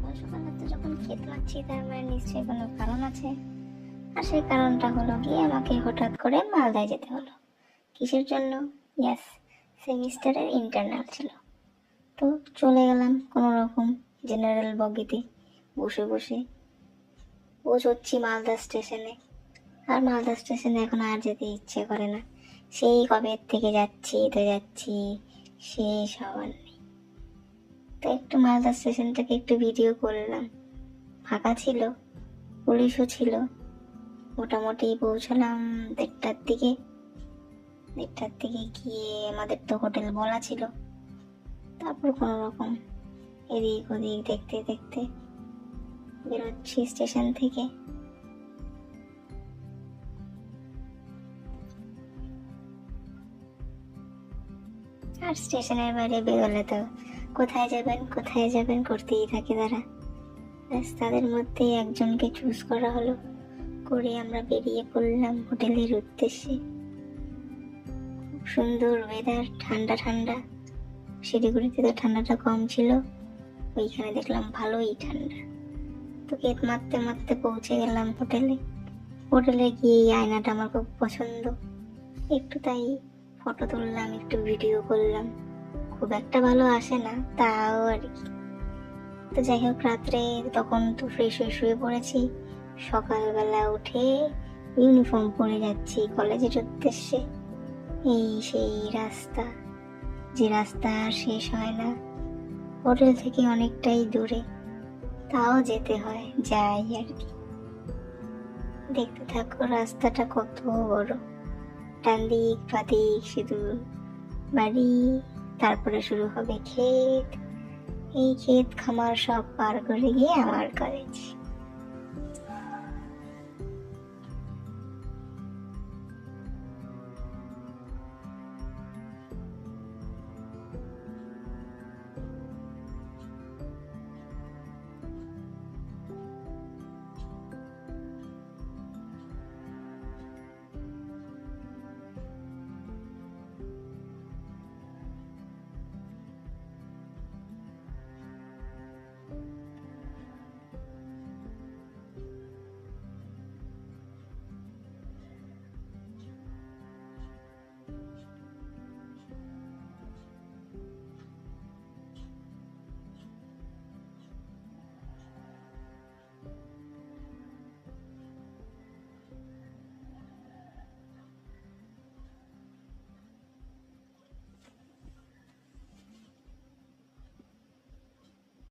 সকাল সকাল তো যখন ক্ষেত মারছি তার মানে নিশ্চয়ই কোনো কারণ আছে। আর সেই কারণটা হলো গিয়ে আমাকে হঠাৎ করে মালদায় যেতে হলো। কিসের জন্য? ইয়াস, সেমিস্টারের ইন্টারনাল ছিল। তো চলে গেলাম কোনো রকম জেনারেল বগিতে বসে বসে পৌঁছচ্ছি মালদা স্টেশনে। আর মালদা স্টেশনে এখন আর যেতে ইচ্ছে করে না। সেই কবে থেকে যাচ্ছি শেষ হওয়ার নেই। তো একটু মালদা স্টেশন থেকে একটু ভিডিও করলাম। ফাঁকা ছিল, পুলিশও ছিল। মোটামুটি পৌঁছলাম 1:30টার দিকে। 1:30টার দিকে গিয়ে আমাদের তো হোটেল বলা ছিল। তারপর কোনো রকম এদিক ওদিক দেখতে দেখতে বেরোচ্ছি স্টেশন থেকে। আর স্টেশনের বাইরে বেরোলে তো কোথায় যাবেন করতেই থাকে তারা। তাদের মধ্যে একজনকে চুজ করা হলো, করে আমরা বেরিয়ে পড়লাম হোটেলের উদ্দেশ্যে। খুব সুন্দর ওয়েদার, ঠান্ডা ঠান্ডা। শিলিগুড়িতে তো ঠান্ডাটা কম ছিল, ওইখানে দেখলাম ভালোই ঠান্ডা। তো গেট মারতে মারতে পৌঁছে গেলাম হোটেলে গিয়ে এই আয়নাটা আমার খুব পছন্দ। একটু তাই ফটো তুললাম, একটু ভিডিও করলাম। খুব একটা ভালো আসে না, তাও আর কি। তো যাই হোক, রাত্রে তখন তো ফ্রেশ হয়ে শুয়ে পড়েছি। সকালবেলা উঠে ইউনিফর্ম পরে যাচ্ছি কলেজের উদ্দেশ্যে। এই সেই রাস্তা, যে রাস্তা আর শেষ হয় না। হোটেল থেকে অনেকটাই দূরে, তাও যেতে হয়, যাই আর কি। দেখতে থাকো রাস্তাটা কত বড়। ডান দিক বাদিক শুধু বাড়ি, তারপরে শুরু হবে ক্ষেত। এই ক্ষেত খামার সব পার করে গিয়ে আমার কলেজ।